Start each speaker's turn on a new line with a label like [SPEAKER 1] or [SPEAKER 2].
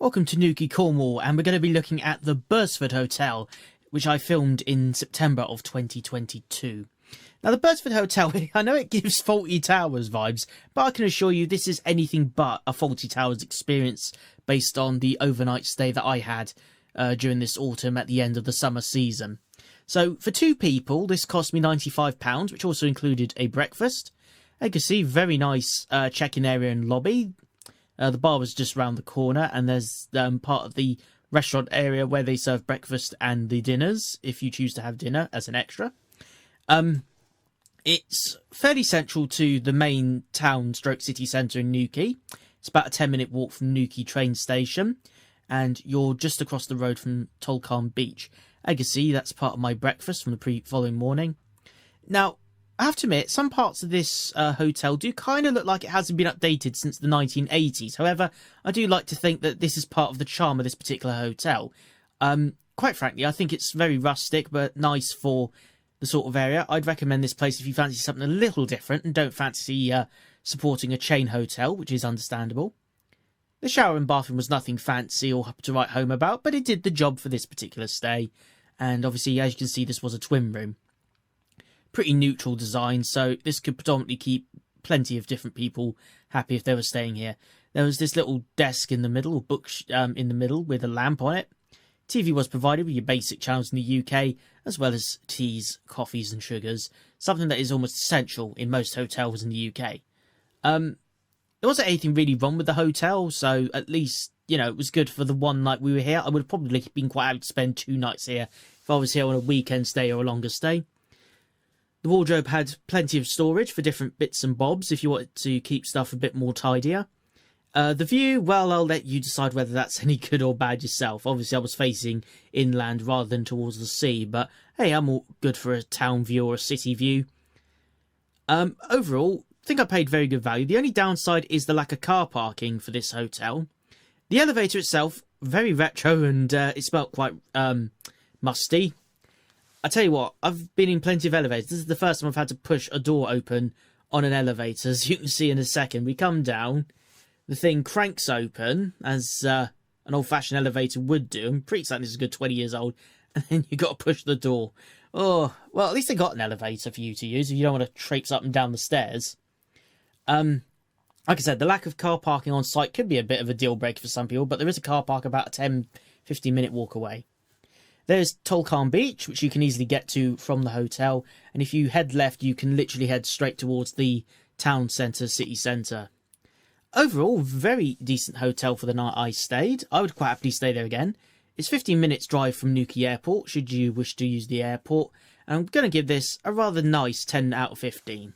[SPEAKER 1] Welcome to Newquay, Cornwall, and we're going to be looking at the Beresford Hotel, which I filmed in September of 2022. Now, the Beresford Hotel, I know it gives Fawlty Towers vibes, but I can assure you this is anything but a Fawlty Towers experience based on the overnight stay that I had during this autumn at the end of the summer season. So, for two people, this cost me £95, which also included a breakfast. As you can see, very nice check-in area and lobby. The bar was just round the corner, and there's part of the restaurant area where they serve breakfast and the dinners, if you choose to have dinner as an extra. It's fairly central to the main town stroke city centre in Newquay. It's about a 10-minute walk from Newquay train station, and you're just across the road from Tolkien Beach. As you can see, that's part of my breakfast from the following morning. Now, I have to admit, some parts of this hotel do kind of look like it hasn't been updated since the 1980s. However, I do like to think that this is part of the charm of this particular hotel. Quite frankly, I think it's very rustic, but nice for the sort of area. I'd recommend this place if you fancy something a little different and don't fancy supporting a chain hotel, which is understandable. The shower and bathroom was nothing fancy or to write home about, but it did the job for this particular stay. And obviously, as you can see, this was a twin room. Pretty neutral design, so this could predominantly keep plenty of different people happy if they were staying here. There was this little desk in the middle, or book in the middle, with a lamp on it. TV was provided with your basic channels in the UK, as well as teas, coffees and sugars, something that is almost essential in most hotels in the UK. There wasn't anything really wrong with the hotel, so at least, you know, it was good for the one night we were here. I would have probably been quite happy to spend 2 nights here if I was here on a weekend stay or a longer stay. The wardrobe had plenty of storage for different bits and bobs if you wanted to keep stuff a bit more tidier. The view, well, I'll let you decide whether that's any good or bad yourself. Obviously, I was facing inland rather than towards the sea, but hey, I'm all good for a town view or a city view. Overall, I think I paid very good value. The only downside is the lack of car parking for this hotel. The elevator itself, very retro, and it smelled quite musty. I tell you what, I've been in plenty of elevators. This is the first time I've had to push a door open on an elevator. As you can see in a second, we come down, the thing cranks open, as an old-fashioned elevator would do. I'm pretty certain this is a good 20 years old. And then you've got to push the door. Oh, well, at least they got an elevator for you to use if you don't want to traipse up and down the stairs. Like I said, the lack of car parking on site could be a bit of a deal breaker for some people, but there is a car park about a 10-15 minute walk away. There's Tolkien Beach, which you can easily get to from the hotel, and if you head left, you can literally head straight towards the town centre, city centre. Overall, very decent hotel for the night I stayed. I would quite happily stay there again. It's 15 minutes drive from Newquay Airport, should you wish to use the airport, and I'm going to give this a rather nice 10 out of 15.